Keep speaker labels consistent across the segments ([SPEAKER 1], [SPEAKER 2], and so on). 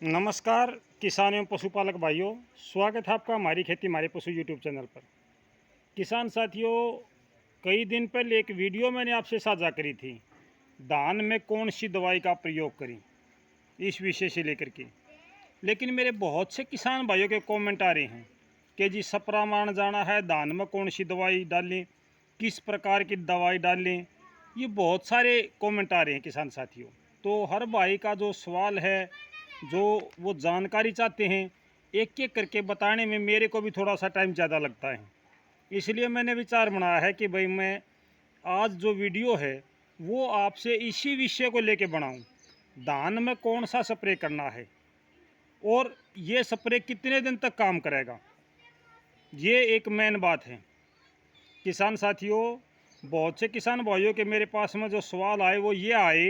[SPEAKER 1] नमस्कार किसान एवं पशुपालक भाइयों, स्वागत है आपका हमारी खेती हमारे पशु यूट्यूब चैनल पर। किसान साथियों, कई दिन पहले एक वीडियो मैंने आपसे साझा करी थी, धान में कौन सी दवाई का प्रयोग करें, इस विषय से लेकर के। लेकिन मेरे बहुत से किसान भाइयों के कमेंट आ रहे हैं कि जी सप्रा मारने जाना है, धान में कौन सी दवाई डालें, किस प्रकार की दवाई डालें। ये बहुत सारे कमेंट आ रहे हैं किसान साथियों। तो हर भाई का जो सवाल है, जो वो जानकारी चाहते हैं, एक एक करके बताने में मेरे को भी थोड़ा सा टाइम ज़्यादा लगता है। इसलिए मैंने विचार बनाया है कि भाई मैं आज जो वीडियो है वो आपसे इसी विषय को लेके बनाऊं, धान में कौन सा स्प्रे करना है और ये स्प्रे कितने दिन तक काम करेगा। ये एक मेन बात है किसान साथियों। बहुत से किसान भाइयों के मेरे पास में जो सवाल आए वो ये आए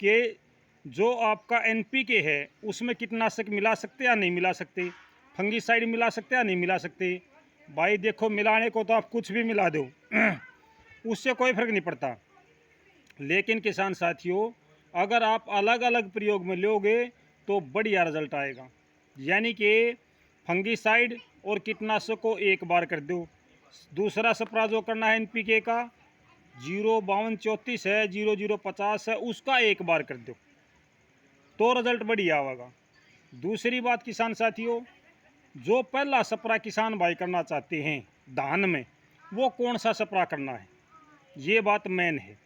[SPEAKER 1] कि जो आपका एनपीके है उसमें कीटनाशक मिला सकते या नहीं मिला सकते, फंगीसाइड मिला सकते या नहीं मिला सकते। भाई देखो, मिलाने को तो आप कुछ भी मिला दो उससे कोई फ़र्क नहीं पड़ता। लेकिन किसान साथियों, अगर आप अलग अलग प्रयोग में लोगे तो बढ़िया रिजल्ट आएगा। यानी कि फंगीसाइड और कीटनाशक को एक बार कर दो, दूसरा स्प्रे जो करना है एनपीके का 05234 है, 0050 है, उसका एक बार कर दो तो रिजल्ट बढ़िया आएगा। दूसरी बात किसान साथियों, जो पहला स्प्रे किसान भाई करना चाहते हैं धान में, वो कौन सा स्प्रे करना है, ये बात मेन है।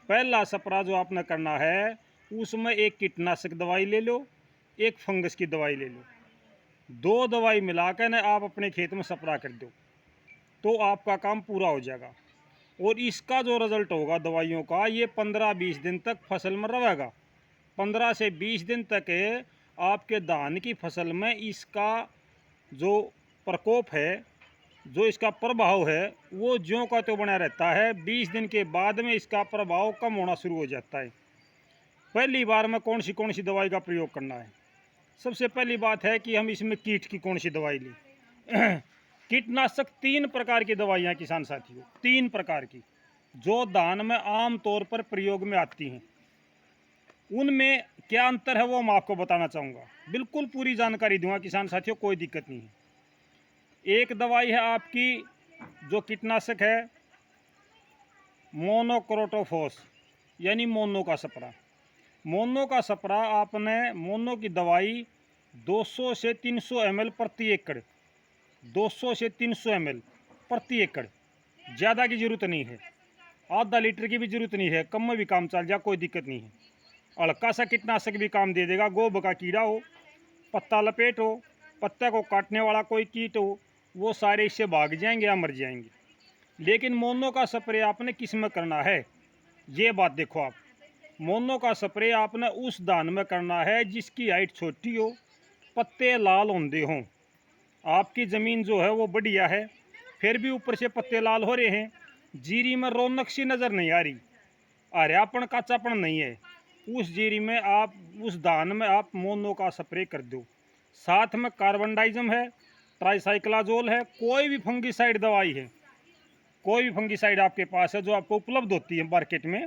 [SPEAKER 1] पहला स्प्रे जो आपने करना है उसमें एक कीटनाशक दवाई ले लो, एक फंगस की दवाई ले लो, दो दवाई मिलाकर ना आप अपने खेत में स्प्रे कर दो तो आपका काम पूरा हो जाएगा। और इसका जो रिज़ल्ट होगा दवाइयों का, ये 15-20 दिन तक फसल में रहेगा। 15 से 20 दिन तक आपके धान की फसल में इसका जो प्रकोप है, जो इसका प्रभाव है, वो ज्यों का त्यों बना रहता है। 20 दिन के बाद में इसका प्रभाव कम होना शुरू हो जाता है। पहली बार में कौन सी दवाई का प्रयोग करना है। सबसे पहली बात है कि हम इसमें कीट की कौन सी दवाई लें कीटनाशक 3 प्रकार की दवाइयाँ किसान साथियों, 3 प्रकार की, जो धान में आम तौर पर प्रयोग में आती हैं। उनमें क्या अंतर है वो मैं आपको बताना चाहूँगा। बिल्कुल पूरी जानकारी दूंगा किसान साथियों, कोई दिक्कत नहीं है। एक दवाई है आपकी जो कीटनाशक है मोनोक्रोटोफॉस, यानी मोनो का स्प्रे। मोनो का स्प्रे आपने, मोनो की दवाई 200 से 300 ml प्रति एकड़, 200 से 300 ml प्रति एकड़, ज़्यादा की ज़रूरत नहीं है, आधा लीटर की भी ज़रूरत नहीं है, कम में भी काम चल जाए, कोई दिक्कत नहीं है। हल्का सा कीटनाशक भी काम दे देगा। गोब का कीड़ा हो, पत्ता लपेट हो, पत्ते को काटने वाला कोई कीट हो, वो सारे इससे भाग जाएंगे या मर जाएंगे। लेकिन मोनो का स्प्रे आपने किस में करना है, ये बात देखो आप। मोनो का स्प्रे आपने उस धान में करना है जिसकी हाइट छोटी हो, पत्ते लाल होंदे हों। आपकी ज़मीन जो है वो बढ़िया है, फिर भी ऊपर से पत्ते लाल हो रहे हैं, जीरी में रौनक सी नज़र नहीं आ रही, हरापन काचापन नहीं है, उस जीरी में आप, उस धान में आप मोनो का स्प्रे कर दो। साथ में कार्बनडाइजम है, ट्राइसाइक्लाजोल है, कोई भी फंगीसाइड दवाई है, कोई भी फंगीसाइड आपके पास है जो आपको उपलब्ध होती है मार्केट में,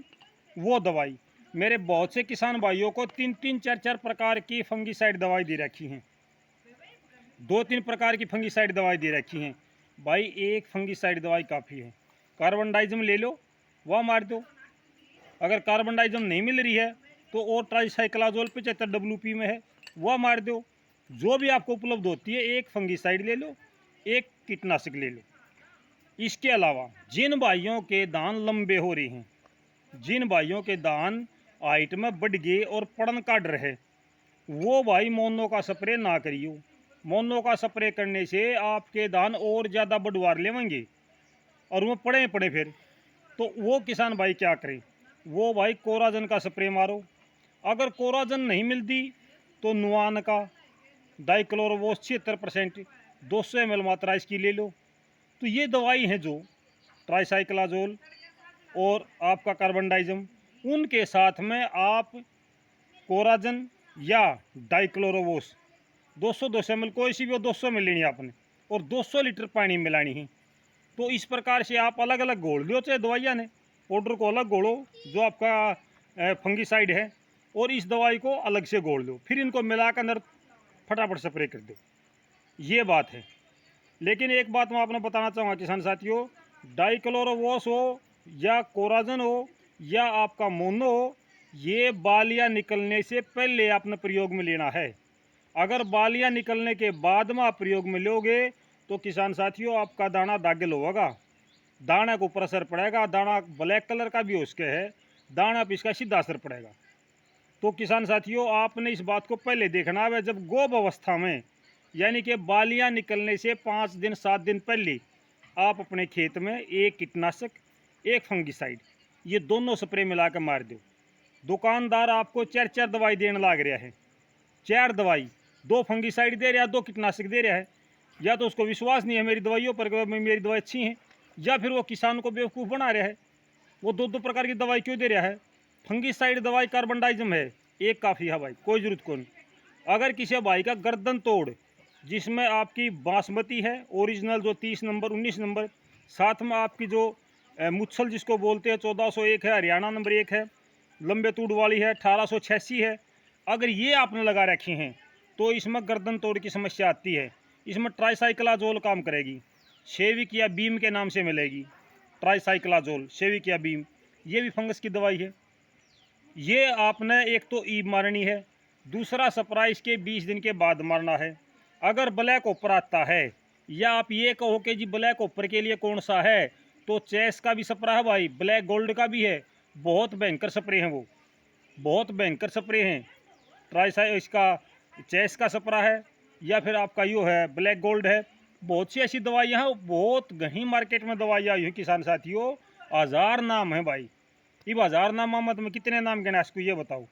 [SPEAKER 1] वो दवाई। मेरे बहुत से किसान भाइयों को 3-3, 4-4 प्रकार की फंगीसाइड दवाई दे रखी हैं, 2-3 प्रकार की फंगीसाइड दवाई दे रखी हैं। भाई एक फंगीसाइड दवाई काफ़ी है। कार्बनडाइजम ले लो, वह मार दो। अगर कार्बनडाइजम नहीं मिल रही है तो और ट्राइसाइक्लाजोल 75 WP में है, वह मार दो। जो भी आपको उपलब्ध होती है, एक फंगीसाइड ले लो, एक कीटनाशक ले लो। इसके अलावा जिन भाइयों के दान लंबे हो रहे हैं, जिन भाइयों के दान हाइट में बढ़ गए और पड़न का डर है, वो भाई मोनो का स्प्रे ना करियो। मोनो का स्प्रे करने से आपके दान और ज़्यादा बढ़वार लेवेंगे और वो पड़े पड़े फिर। तो वो किसान भाई क्या करें, वो भाई कोराजन का स्प्रे मारो। अगर कोराजन नहीं मिलती तो नुआन का डाइक्लोरोवोस 76% 200 ml मात्रा इसकी ले लो। तो ये दवाई हैं जो ट्राइसाइक्लाजोल और आपका कार्बनडाइजम, उनके साथ में आप कोराजन या डाइक्लोरोवोस 200 ml, कोई सी भी 200 ml लेनी आपने और 200 लीटर पानी मिलानी है। तो इस प्रकार से आप अलग अलग घोल लो, चाहे दवाइयाँ ने पाउडर को अलग घोलो जो आपका फंगीसाइड है, और इस दवाई को अलग से घोल दो, फिर इनको मिलाकर अंदर फटाफट स्प्रे कर दो। ये बात है। लेकिन एक बात मैं आपने बताना चाहूँगा किसान साथियों, डाइक्लोरोवोस हो या कोराजन हो या आपका मोनो हो, ये बालियाँ निकलने से पहले आपने प्रयोग में लेना है। अगर बालियाँ निकलने के बाद में आप प्रयोग में लोगे तो किसान साथियों आपका दाना दागिल होगा, दाना के ऊपर असर पड़ेगा, दाना ब्लैक कलर का भी हो उसके है, दाना पर इसका सीधा असर पड़ेगा। तो किसान साथियों आपने इस बात को पहले देखना है, जब गोब अवस्था में यानी कि बालियाँ निकलने से 5 दिन 7 दिन पहले आप अपने खेत में एक कीटनाशक एक फंगिसाइड ये दोनों स्प्रे मिला कर मार दो। दुकानदार आपको 4 दवाई देने लग रहा है, 4 दवाई, 2 फंगिसाइड दे रहा है, 2 कीटनाशक दे रहा है। या तो उसको विश्वास नहीं है मेरी दवाइयों पर, मेरी दवाई अच्छी है, या फिर वो किसान को बेवकूफ़ बना रहा है। वो 2 प्रकार की दवाई क्यों दे रहा है? फंगिसाइड दवाई कार्बनडाइजम है, एक काफ़ी है भाई, कोई ज़रूरत को नहीं। अगर किसी भाई का गर्दन तोड़ जिसमें आपकी बासमती है ओरिजिनल जो 30 नंबर 19 नंबर, साथ में आपकी जो मुच्छल जिसको बोलते हैं 1401 है, हरियाणा नंबर 1 है, लंबे तूड़ वाली है 1886 है, अगर ये आपने लगा रखी हैं तो इसमें गर्दन तोड़ की समस्या आती है। इसमें ट्राईसाइक्लाजोल काम करेगी, शेविक या बीम के नाम से मिलेगी। ट्राईसाइक्लाजोल, शेविक या बीम, ये भी फंगस की दवाई है। ये आपने एक तो ईब मारनी है, दूसरा स्प्रे इसके 20 दिन के बाद मारना है। अगर ब्लैक ओपर आता है या आप ये कहो कि जी ब्लैक ओपर के लिए कौन सा है, तो चेस का भी स्प्रे है भाई, ब्लैक गोल्ड का भी है, बहुत भयंकर स्प्रे हैं वो, बहुत भयंकर स्प्रे हैं। ट्राई इसका चेस का स्प्रे है या फिर आपका यो है ब्लैक गोल्ड है। बहुत सी ऐसी दवाइयाँ हैं, बहुत गही मार्केट में दवाइयाँ आई हैं किसान साथियों, 1000 नाम है भाई। ये 1000 नाम मत में कितने नाम गिना इसको ये बताओ।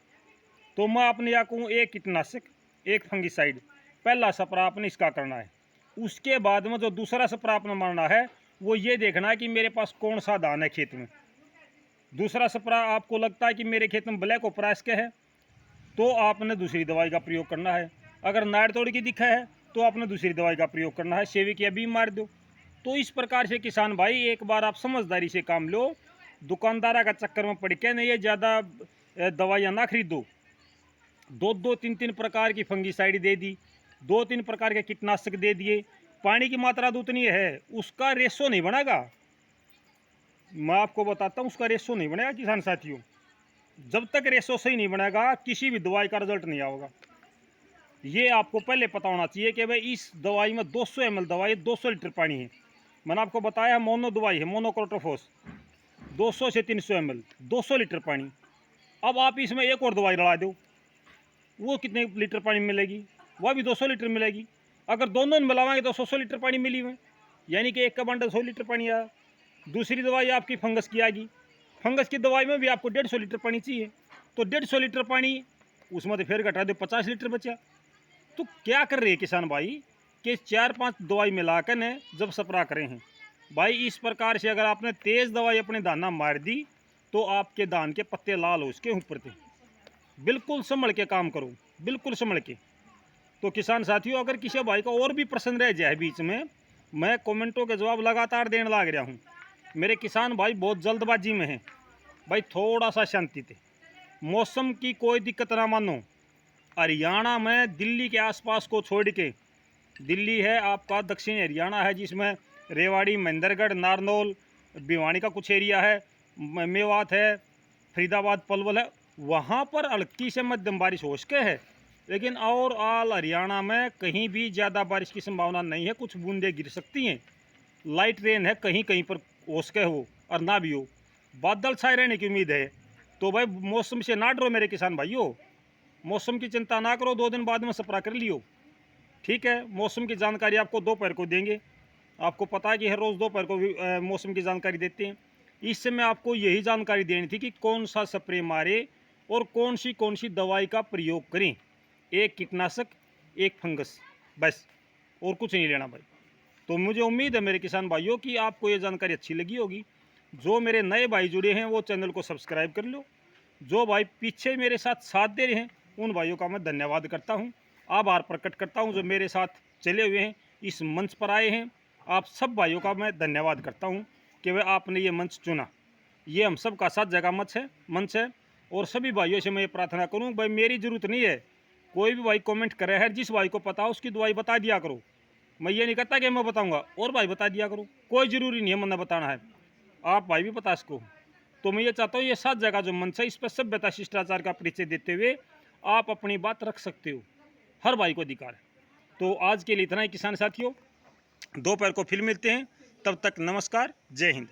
[SPEAKER 1] तो मैं अपने या कहूँ एक कीटनाशक एक फंगिसाइड पहला स्प्रे आपने इसका करना है। उसके बाद में जो दूसरा स्प्रे आपने मारना है वो ये देखना है कि मेरे पास कौन सा धान है खेत में। दूसरा स्प्रे आपको लगता है कि मेरे खेत में ब्लैक ओपरास के है तो आपने दूसरी दवाई का प्रयोग करना है। अगर नाड़ तोड़ की दिखा है तो आपने दूसरी दवाई का प्रयोग करना है, शेविक या बीम मार दो। तो इस प्रकार से किसान भाई एक बार आप समझदारी से काम लो, दुकानदारा का चक्कर में पड़ के नहीं ये ज़्यादा दवाइयाँ ना खरीदो। 2-3 प्रकार की फंगिसाइड दे दी, 2-3 प्रकार के कीटनाशक दे दिए, पानी की मात्रा तो उतनी है, उसका रेशो नहीं बनेगा। मैं आपको बताता हूँ उसका रेशो नहीं बनेगा किसान साथियों। जब तक रेशो सही नहीं बनेगा किसी भी दवाई का रिजल्ट नहीं आएगा। ये आपको पहले पता होना चाहिए कि भाई इस दवाई में 200 ml दवाई 200 लीटर पानी है। मैंने आपको बताया मोनो दवाई है, मोनोक्रोटोफॉस, 200 से 300 ml 200 लीटर पानी। अब आप इसमें एक और दवाई लड़ा दो, वो कितने लीटर पानी मिलेगी? वह भी 200 लीटर मिलेगी। अगर दोनों मिलावाएंगे तो 100 लीटर पानी मिली हुई, यानी कि एक का बंडल 100 लीटर पानी आया। दूसरी दवाई आपकी फंगस की आएगी, फंगस की दवाई में भी आपको 150 लीटर पानी चाहिए, तो 150 लीटर पानी उसमें तो फिर घटा दो 50 लीटर बचा। तो क्या कर रहे हैं किसान भाई कि 4-5 दवाई मिलाकर ने जब स्प्रे करें हैं भाई, इस प्रकार से अगर आपने तेज़ दवाई अपने दाना मार दी तो आपके धान के पत्ते लाल हो उसके ऊपर थे। बिल्कुल संभल के काम करो, बिल्कुल संभल के। तो किसान साथियों अगर किसी भाई का और भी प्रश्न रह जाए बीच में, मैं कमेंटों के जवाब लगातार देने लग रहा हूँ। मेरे किसान भाई बहुत जल्दबाजी में हैं भाई, थोड़ा सा शांति थे, मौसम की कोई दिक्कत ना मानो। हरियाणा में दिल्ली के आसपास को छोड़ के, दिल्ली है आपका दक्षिण हरियाणा है जिसमें रेवाड़ी, महेंद्रगढ़, नारनौल, भिवानी का कुछ एरिया है, मेवात है, फरीदाबाद, पलवल है, वहाँ पर हल्की से मध्यम बारिश हो सके है। लेकिन और ऑल हरियाणा में कहीं भी ज़्यादा बारिश की संभावना नहीं है, कुछ बूंदें गिर सकती हैं, लाइट रेन है कहीं कहीं पर हो सके हो और ना भी हो, बादल छाए रहने की उम्मीद है। तो भाई मौसम से ना डरो मेरे किसान भाइयों, मौसम की चिंता ना करो, 2 दिन बाद में स्प्रे कर लियो, ठीक है। मौसम की जानकारी आपको दोपहर को देंगे, आपको पता है कि हर रोज़ दोपहर को भी मौसम की जानकारी देते हैं। इससे मैं आपको यही जानकारी देनी थी कि कौन सा स्प्रे मारे और कौन सी दवाई का प्रयोग करें, एक कीटनाशक एक फंगस, बस, और कुछ नहीं लेना भाई। तो मुझे उम्मीद है मेरे किसान भाइयों कि आपको ये जानकारी अच्छी लगी होगी। जो मेरे नए भाई जुड़े हैं वो चैनल को सब्सक्राइब कर लो, जो भाई पीछे मेरे साथ दे रहे हैं उन भाइयों का मैं धन्यवाद करता हूँ, आभार प्रकट करता हूँ। जो मेरे साथ चले हुए हैं, इस मंच पर आए हैं, आप सब भाइयों का मैं धन्यवाद करता हूँ कि वह आपने ये मंच चुना। ये हम सब का साथ जगह मंच है। और सभी भाइयों से मैं ये प्रार्थना करूँ, भाई मेरी ज़रूरत नहीं है, कोई भी भाई कमेंट करे है, जिस भाई को पता हो उसकी दवाई बता दिया करो। मैं ये नहीं कहता कि मैं बताऊँगा, और भाई बता दिया करो, कोई ज़रूरी नहीं है मैंने बताना है, आप भाई भी बता इसको। तो मैं ये चाहता हूँ ये 7 जगह जो मंच है इस पर सभ्यता शिष्टाचार का परिचय देते हुए आप अपनी बात रख सकते हो, हर भाई को अधिकार है। तो आज के लिए इतना ही किसान साथियों, दोपहर को फिर मिलते हैं, तब तक नमस्कार, जय हिंद।